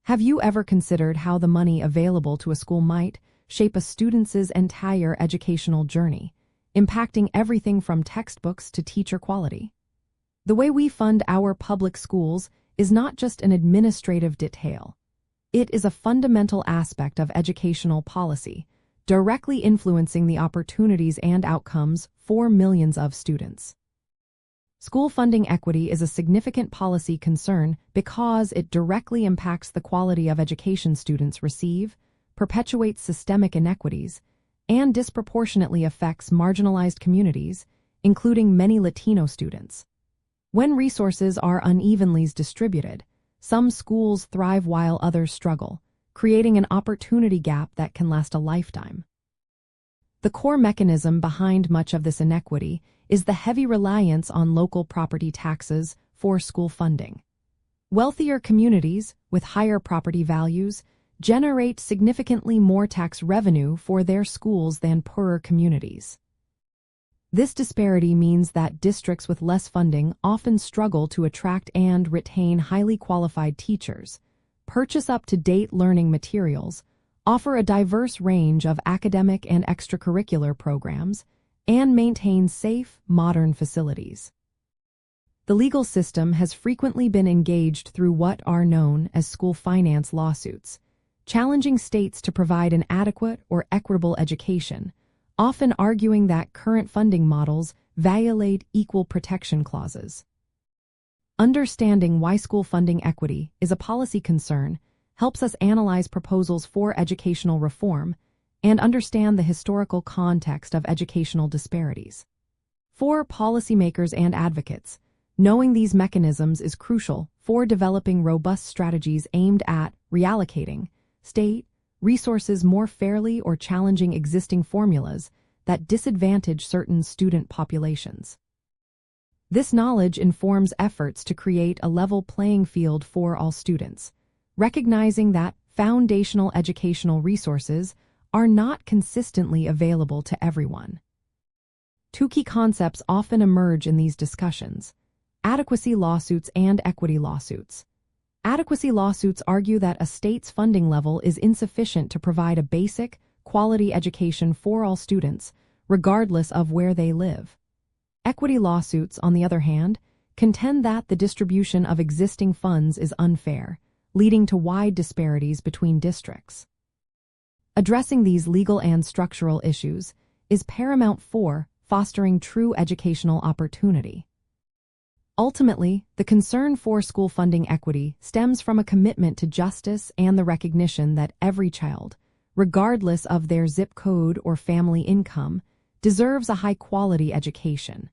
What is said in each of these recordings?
Have you ever considered how the money available to a school might shape a student's entire educational journey, impacting everything from textbooks to teacher quality? The way we fund our public schools is not just an administrative detail. It is a fundamental aspect of educational policy, directly influencing the opportunities and outcomes for millions of students. School funding equity is a significant policy concern because it directly impacts the quality of education students receive, perpetuates systemic inequities, and disproportionately affects marginalized communities, including many Latino students. When resources are unevenly distributed, some schools thrive while others struggle, creating an opportunity gap that can last a lifetime. The core mechanism behind much of this inequity is the heavy reliance on local property taxes for school funding. Wealthier communities with higher property values generate significantly more tax revenue for their schools than poorer communities. This disparity means that districts with less funding often struggle to attract and retain highly qualified teachers, purchase up-to-date learning materials, offer a diverse range of academic and extracurricular programs, and maintain safe, modern facilities. The legal system has frequently been engaged through what are known as school finance lawsuits, challenging states to provide an adequate or equitable education, often arguing that current funding models violate equal protection clauses. Understanding why school funding equity is a policy concern helps us analyze proposals for educational reform and understand the historical context of educational disparities. For policymakers and advocates, knowing these mechanisms is crucial for developing robust strategies aimed at reallocating state resources more fairly or challenging existing formulas that disadvantage certain student populations. This knowledge informs efforts to create a level playing field for all students, recognizing that foundational educational resources are not consistently available to everyone. Two key concepts often emerge in these discussions: adequacy lawsuits and equity lawsuits. Adequacy lawsuits argue that a state's funding level is insufficient to provide a basic, quality education for all students, regardless of where they live. Equity lawsuits, on the other hand, contend that the distribution of existing funds is unfair, leading to wide disparities between districts. Addressing these legal and structural issues is paramount for fostering true educational opportunity. Ultimately, the concern for school funding equity stems from a commitment to justice and the recognition that every child, regardless of their zip code or family income, deserves a high-quality education.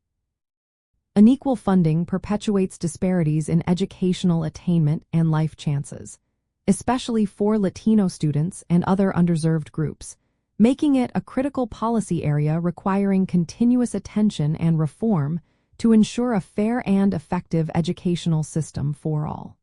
Unequal funding perpetuates disparities in educational attainment and life chances, especially for Latino students and other underserved groups, making it a critical policy area requiring continuous attention and reform to ensure a fair and effective educational system for all.